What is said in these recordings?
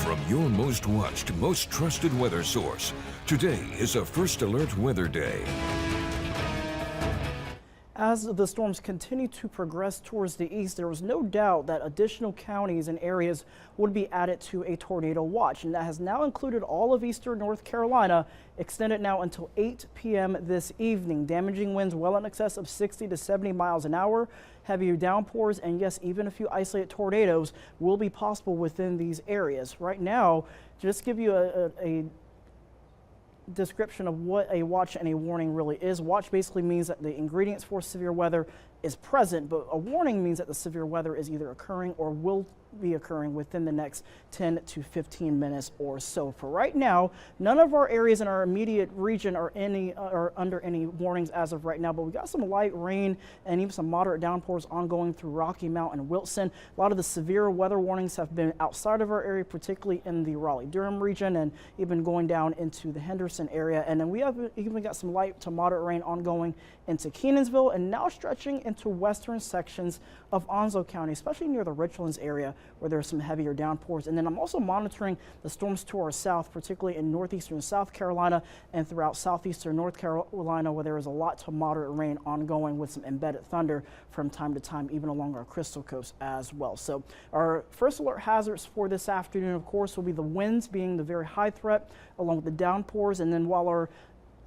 from your most watched, most trusted weather source. Today is a First Alert Weather Day. As the storms continue to progress towards the east, there was no doubt that additional counties and areas would be added to a tornado watch, and that has now included all of eastern North Carolina, extended now until 8 p.m. this evening. Damaging winds well in excess of 60 to 70 miles an hour. Heavy downpours and yes, even a few isolated tornadoes will be possible within these areas. Right now, just to give you a description of what a watch and a warning really is. Watch basically means that the ingredients for severe weather is present, but a warning means that the severe weather is either occurring or will be occurring within the next 10 to 15 minutes or so. For right now, none of our areas in our immediate region are under any warnings as of right now, but we got some light rain and even some moderate downpours ongoing through Rocky Mount and Wilson. A lot of the severe weather warnings have been outside of our area, particularly in the Raleigh-Durham region and even going down into the Henderson area. And then we have even got some light to moderate rain ongoing into Kenansville and now stretching into western sections of Onslow County, especially near the Richlands area, where there's some heavier downpours. And then I'm also monitoring the storms to our south, particularly in northeastern South Carolina and throughout southeastern North Carolina, where there is a lot to moderate rain ongoing with some embedded thunder from time to time, even along our Crystal Coast as well. So our first alert hazards for this afternoon, of course, will be the winds being the very high threat, along with the downpours. And then while our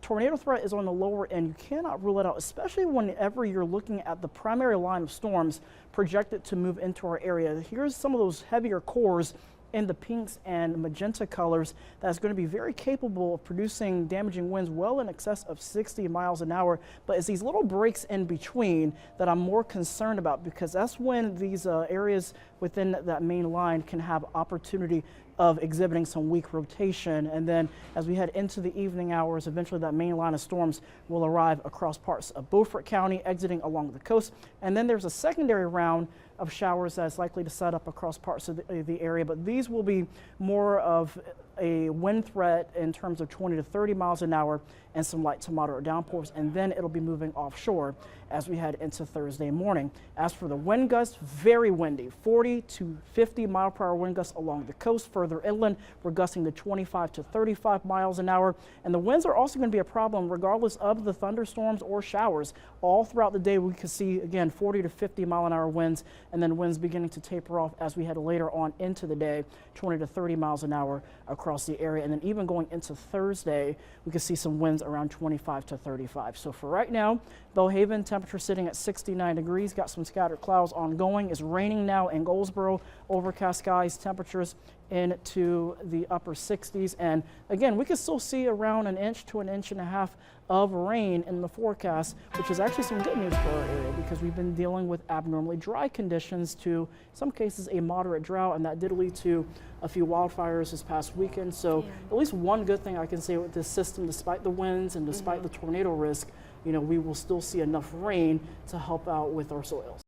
tornado threat is on the lower end, you cannot rule it out, especially whenever you're looking at the primary line of storms projected to move into our area. Here's some of those heavier cores in the pinks and magenta colors that's going to be very capable of producing damaging winds well in excess of 60 miles an hour. But it's these little breaks in between that I'm more concerned about, because that's when these areas within that main line can have opportunity of exhibiting some weak rotation. And then as we head into the evening hours, eventually that main line of storms will arrive across parts of Beaufort County, exiting along the coast. And then there's a secondary round of showers that's likely to set up across parts of the area, but these will be more of a wind threat in terms of 20 to 30 miles an hour and some light to moderate downpours, and then it'll be moving offshore as we head into Thursday morning. As for the wind gusts, very windy, 40 to 50 mile per hour wind gusts along the coast. Further inland, we're gusting to 25 to 35 miles an hour, and the winds are also going to be a problem regardless of the thunderstorms or showers. All throughout the day, we could see again 40 to 50 mile an hour winds, and then winds beginning to taper off as we head later on into the day, 20 to 30 miles an hour across the area. And then even going into Thursday, we could see some winds around 25 to 35. So for right now, Belhaven, temperature sitting at 69 degrees, got some scattered clouds ongoing. It's raining now in Goldsboro, overcast skies, temperatures into the upper 60s. And again, we can still see around an inch to an inch and a half of rain in the forecast, which is actually some good news for our area, because we've been dealing with abnormally dry conditions to, in some cases, a moderate drought, and that did lead to a few wildfires this past weekend. So at least one good thing I can say with this system, despite the winds and despite the tornado risk, you know, we will still see enough rain to help out with our soils.